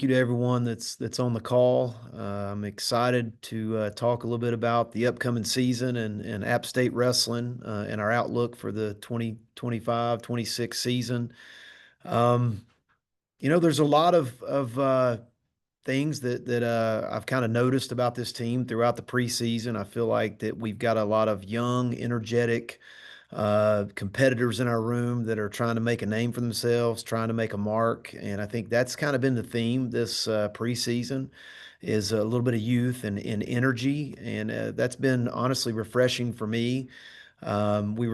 you to everyone that's on the call. I'm excited to talk a little bit about the upcoming season and App State wrestling and our outlook for the 2025-26 season. Um, there's a lot of things that I've kind of noticed about this team throughout the preseason. I feel like that we've got a lot of young, energetic competitors in our room that are trying to make a name for themselves, trying to make a mark. And I think that's kind of been the theme this preseason is a little bit of youth and energy. And that's been honestly refreshing for me. We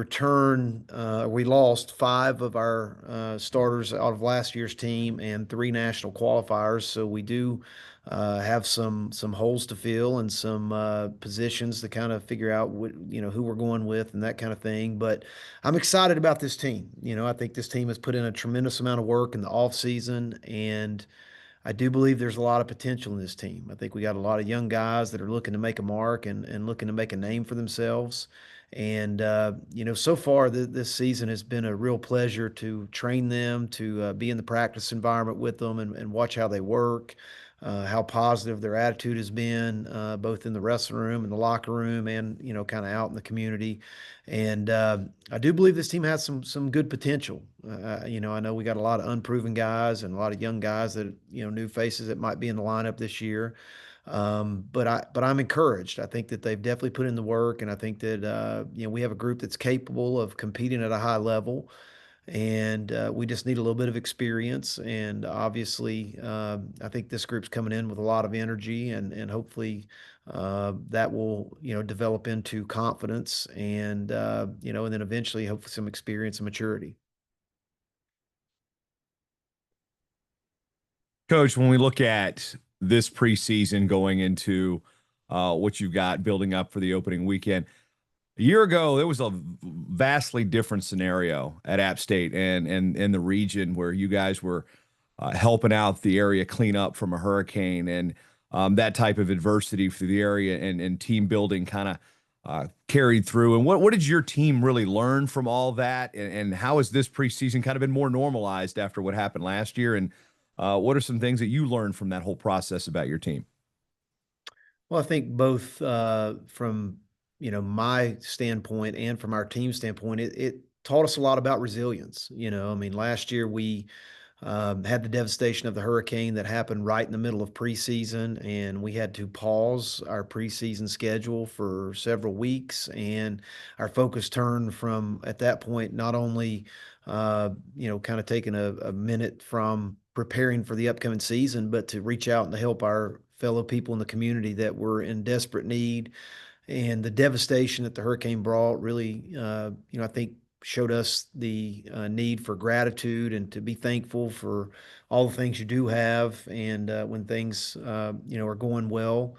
lost five of our starters out of last year's team and three national qualifiers. So we do have some holes to fill and some positions to kind of figure out who we're going with and that kind of thing. But I'm excited about this team. I think this team has put in a tremendous amount of work in the off season, and I do believe there's a lot of potential in this team. I think we got a lot of young guys that are looking to make a mark and looking to make a name for themselves. And, so far this season has been a real pleasure to train them, to be in the practice environment with them and watch how they work, how positive their attitude has been, both in the wrestling room and the locker room and, kind of out in the community. And I do believe this team has some good potential. I know we got a lot of unproven guys and a lot of young guys that, new faces that might be in the lineup this year. But I'm encouraged. I think that they've definitely put in the work, and I think that we have a group that's capable of competing at a high level, and we just need a little bit of experience. And obviously, I think this group's coming in with a lot of energy, and hopefully that will develop into confidence, and and then eventually hopefully some experience and maturity. Coach, when we look at this preseason going into what you've got building up for the opening weekend, a year ago, there was a vastly different scenario at App State and in the region where you guys were helping out the area clean up from a hurricane and that type of adversity for the area and team building kind of carried through. And what did your team really learn from all that? And how has this preseason kind of been more normalized after what happened last year? And what are some things that you learned from that whole process about your team? Well, I think both from my standpoint and from our team standpoint, it taught us a lot about resilience. I mean, last year we had the devastation of the hurricane that happened right in the middle of preseason, and we had to pause our preseason schedule for several weeks. And our focus turned from at that point not only kind of taking a minute from preparing for the upcoming season, but to reach out and to help our fellow people in the community that were in desperate need. And the devastation that the hurricane brought really, I think showed us the need for gratitude and to be thankful for all the things you do have. And when things, are going well,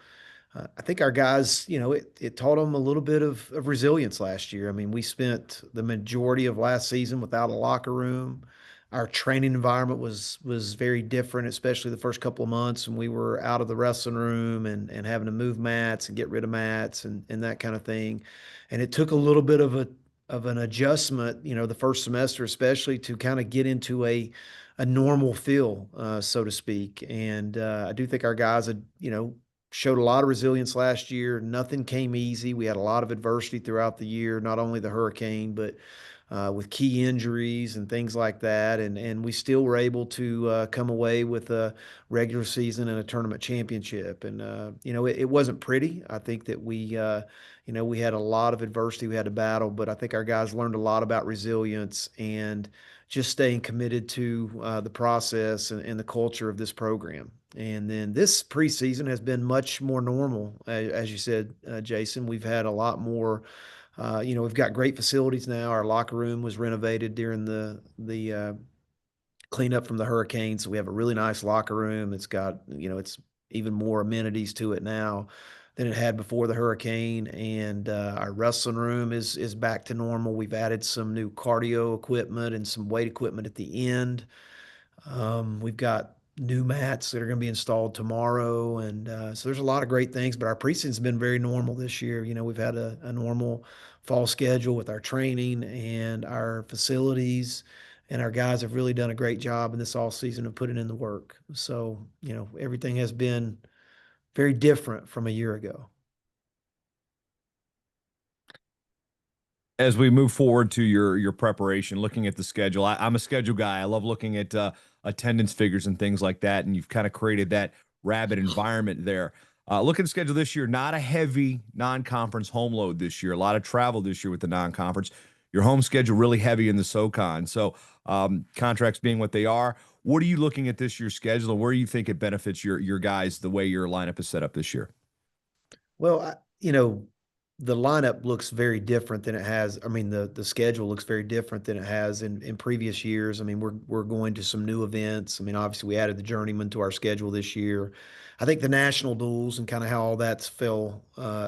I think our guys, it taught them a little bit of resilience last year. I mean, we spent the majority of last season without a locker room. Our training environment was very different, especially the first couple of months when we were out of the wrestling room and having to move mats and get rid of mats and that kind of thing. And it took a little bit of an adjustment, the first semester especially, to kind of get into a normal feel, so to speak. And I do think our guys had, showed a lot of resilience last year. Nothing came easy. We had a lot of adversity throughout the year, not only the hurricane, but with key injuries and things like that. And we still were able to come away with a regular season and a tournament championship. And, it wasn't pretty. I think that we had a lot of adversity we had to battle, but I think our guys learned a lot about resilience and just staying committed to the process and the culture of this program. And then this preseason has been much more normal, as you said, Jason. We've had a lot more. We've got great facilities now. Our locker room was renovated during the cleanup from the hurricane, so we have a really nice locker room. It's got it's even more amenities to it now than it had before the hurricane. And our wrestling room is back to normal. We've added some new cardio equipment and some weight equipment at the end. We've got new mats that are going to be installed tomorrow. And so there's a lot of great things, but our preseason's been very normal this year. We've had a normal fall schedule with our training and our facilities. and our guys have really done a great job in this all season of putting in the work. So, everything has been very different from a year ago. As we move forward to your preparation, looking at the schedule, I'm a schedule guy. I love looking at attendance figures and things like that, and you've kind of created that rabid environment there. Look at the schedule this year, not a heavy non-conference home load this year. A lot of travel this year with the non-conference. Your home schedule really heavy in the SoCon. So contracts being what they are, what are you looking at this year's schedule, and where do you think it benefits your guys the way your lineup is set up this year? Well, the lineup looks very different than it has. I mean, the schedule looks very different than it has in previous years. I mean, we're going to some new events. I mean, obviously we added the Journeyman to our schedule this year. I think the national duels and kind of how all that's fell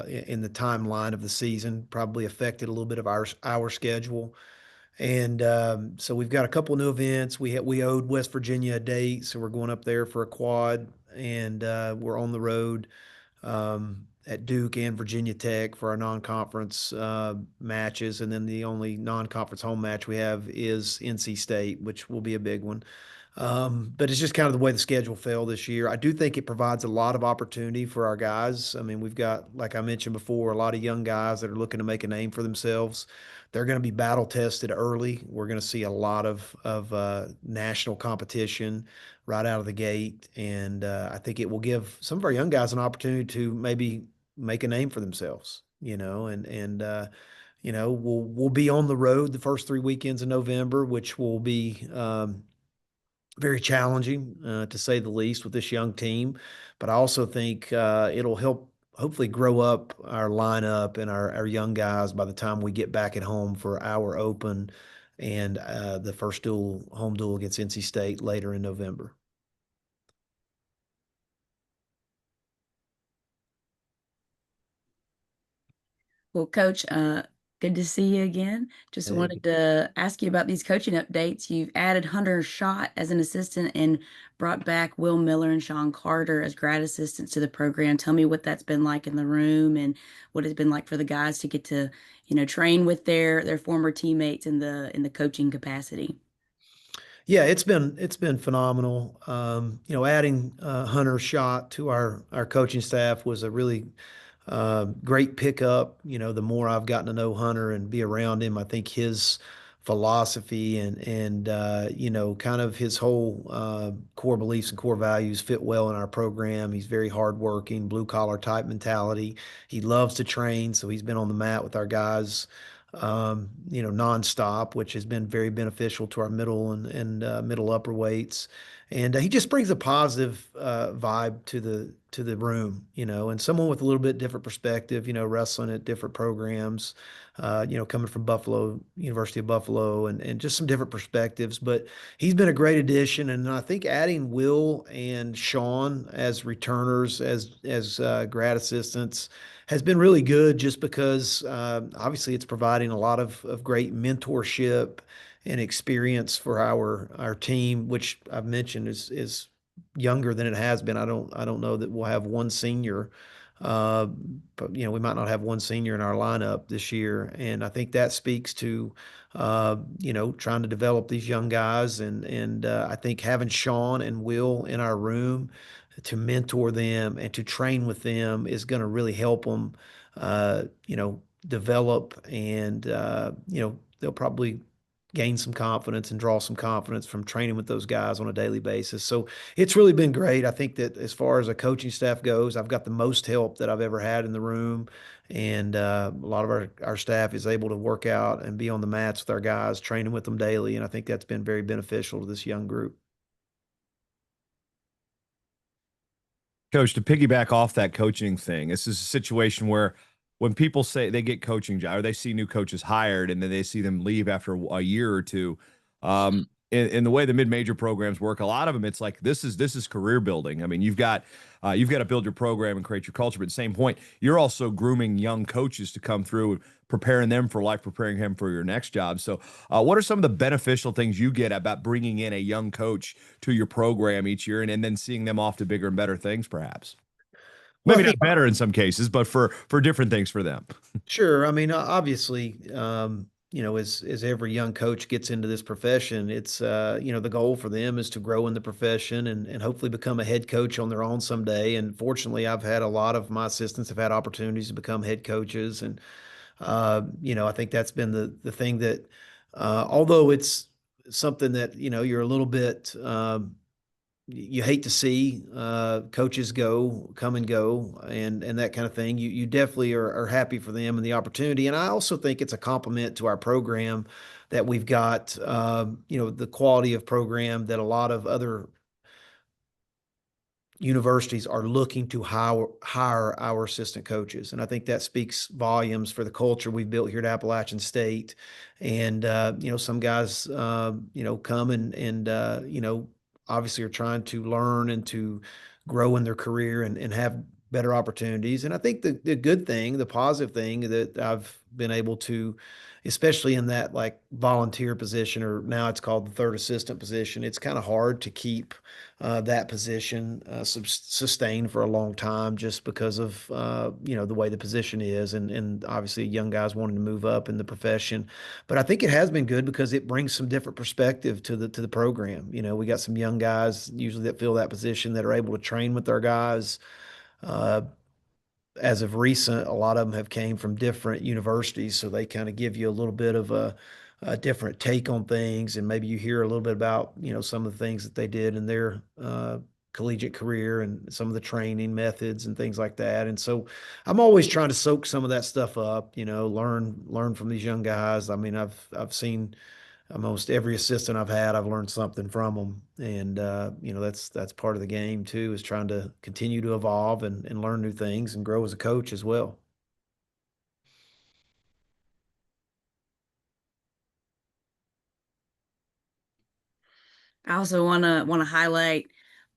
in the timeline of the season probably affected a little bit of our schedule. And so we've got a couple new events. We owed West Virginia a date, so we're going up there for a quad, and we're on the road at Duke and Virginia Tech for our non-conference matches, and then the only non-conference home match we have is NC State, which will be a big one. But it's just kind of the way the schedule fell this year. I do think it provides a lot of opportunity for our guys. I mean, we've got, like I mentioned before, a lot of young guys that are looking to make a name for themselves. They're going to be battle tested early. We're going to see a lot of national competition right out of the gate, and I think it will give some of our young guys an opportunity to maybe make a name for themselves. We'll be on the road the first 3 weekends in November, which will be very challenging, to say the least, with this young team. But I also think it'll help hopefully grow up our lineup and our young guys by the time we get back at home for our open and the first home duel against NC State later in November. Well, Coach, good to see you again. Just Hey, wanted to ask you about these coaching updates. You've added Hunter Schott as an assistant and brought back Will Miller and Sean Carter as grad assistants to the program. Tell me what that's been like in the room and what it's been like for the guys to get to, train with their former teammates in the coaching capacity. Yeah, it's been phenomenal. Adding Hunter Schott to our coaching staff was a really great pickup. The more I've gotten to know Hunter and be around him, I think his philosophy and kind of his whole core beliefs and core values fit well in our program. He's very hardworking, blue collar type mentality. He loves to train, so he's been on the mat with our guys. Nonstop, which has been very beneficial to our middle and middle upper weights. And he just brings a positive vibe to the room, and someone with a little bit different perspective, wrestling at different programs, coming from Buffalo, University of Buffalo, and just some different perspectives. But he's been a great addition, and I think adding Will and Sean as returners, as grad assistants, has been really good, just because obviously it's providing a lot of great mentorship and experience for our team, which I've mentioned is younger than it has been. I don't know that we'll have one senior, uh, but we might not have one senior in our lineup this year, and I think that speaks to trying to develop these young guys, and I think having Sean and Will in our room to mentor them and to train with them is going to really help them, develop, and they'll probably gain some confidence and draw some confidence from training with those guys on a daily basis. So it's really been great. I think that as far as a coaching staff goes, I've got the most help that I've ever had in the room. And a lot of our staff is able to work out and be on the mats with our guys, training with them daily. And I think that's been very beneficial to this young group. Coach, to piggyback off that coaching thing, this is a situation where when people say they get coaching job or they see new coaches hired and then they see them leave after a year or two, in the way the mid-major programs work, a lot of them it's like this is career building. I mean, you've got to build your program and create your culture, but at the same point, you're also grooming young coaches to come through, preparing them for life, preparing him for your next job. So, what are some of the beneficial things you get about bringing in a young coach to your program each year and then seeing them off to bigger and better things, perhaps? Well, I Maybe think, not better in some cases, but for different things for them. sure. I mean, obviously, as every young coach gets into this profession, it's the goal for them is to grow in the profession and hopefully become a head coach on their own someday. And fortunately, I've had a lot of my assistants have had opportunities to become head coaches, and I think that's been the thing that, although it's something that you're a little bit. You hate to see coaches come and go, and that kind of thing. You definitely are happy for them and the opportunity. And I also think it's a compliment to our program that we've got, the quality of program that a lot of other universities are looking to hire our assistant coaches. And I think that speaks volumes for the culture we've built here at Appalachian State. And, some guys, come and obviously are trying to learn and to grow in their career and have better opportunities. And I think the good thing, the positive thing that I've been able to, especially in that like volunteer position, or now it's called the third assistant position, it's kind of hard to keep that position sustained for a long time just because of the way the position is, and obviously young guys wanting to move up in the profession. But I think it has been good because it brings some different perspective to the program. We got some young guys usually that fill that position that are able to train with our guys. Uh, as of recent, a lot of them have came from different universities, so they kind of give you a little bit of a different take on things, and maybe you hear a little bit about some of the things that they did in their collegiate career and some of the training methods and things like that. And so, I'm always trying to soak some of that stuff up, learn from these young guys. I mean, I've seen almost every assistant I've had, I've learned something from them. And, that's part of the game too, is trying to continue to evolve and learn new things and grow as a coach as well. I also wanna highlight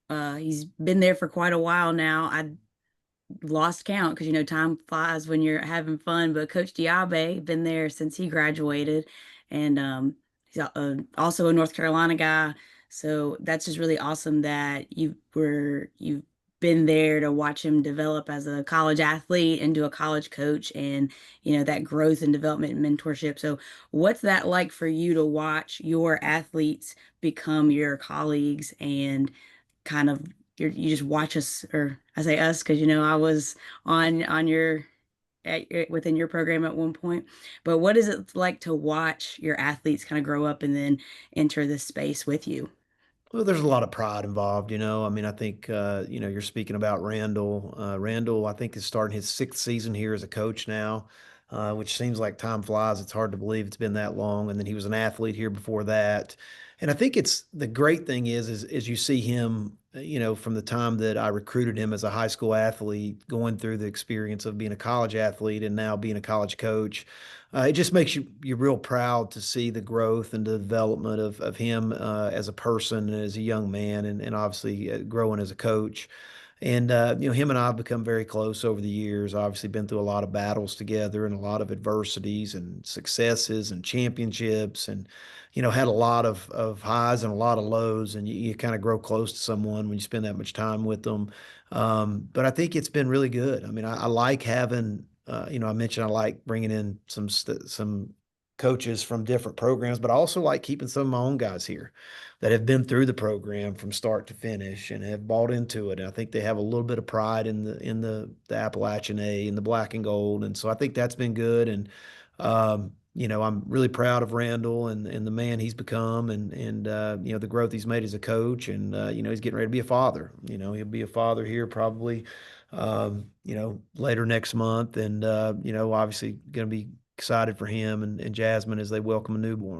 he's been there for quite a while now. I lost count because time flies when you're having fun. But Coach Diabe been there since he graduated, and he's also a North Carolina guy. So that's just really awesome that you've been there to watch him develop as a college athlete into a college coach, and that growth and development and mentorship. So what's that like for you to watch your athletes become your colleagues and kind of you just watch us, or I say us because I was on within your program at one point. But what is it like to watch your athletes kind of grow up and then enter this space with you? Well, there's a lot of pride involved. I mean, I think, you're speaking about Randall. Randall, I think, is starting his sixth season here as a coach now, which seems like time flies. It's hard to believe it's been that long. And then he was an athlete here before that. And I think it's the great thing is you see him, from the time that I recruited him as a high school athlete, going through the experience of being a college athlete and now being a college coach. It just makes you're real proud to see the growth and the development of him as a person and as a young man, and obviously growing as a coach. And him and I have become very close over the years. Obviously, been through a lot of battles together and a lot of adversities and successes and championships, and had a lot of highs and a lot of lows. And you kind of grow close to someone when you spend that much time with them. But I think it's been really good. I mean, I like having. I mentioned I like bringing in some coaches from different programs, but I also like keeping some of my own guys here that have been through the program from start to finish and have bought into it. And I think they have a little bit of pride in the Appalachian A and the black and gold. And so I think that's been good. And I'm really proud of Randall and the man he's become, and the growth he's made as a coach. And he's getting ready to be a father. He'll be a father here probably later next month. And obviously going to be excited for him and Jasmine as they welcome a newborn.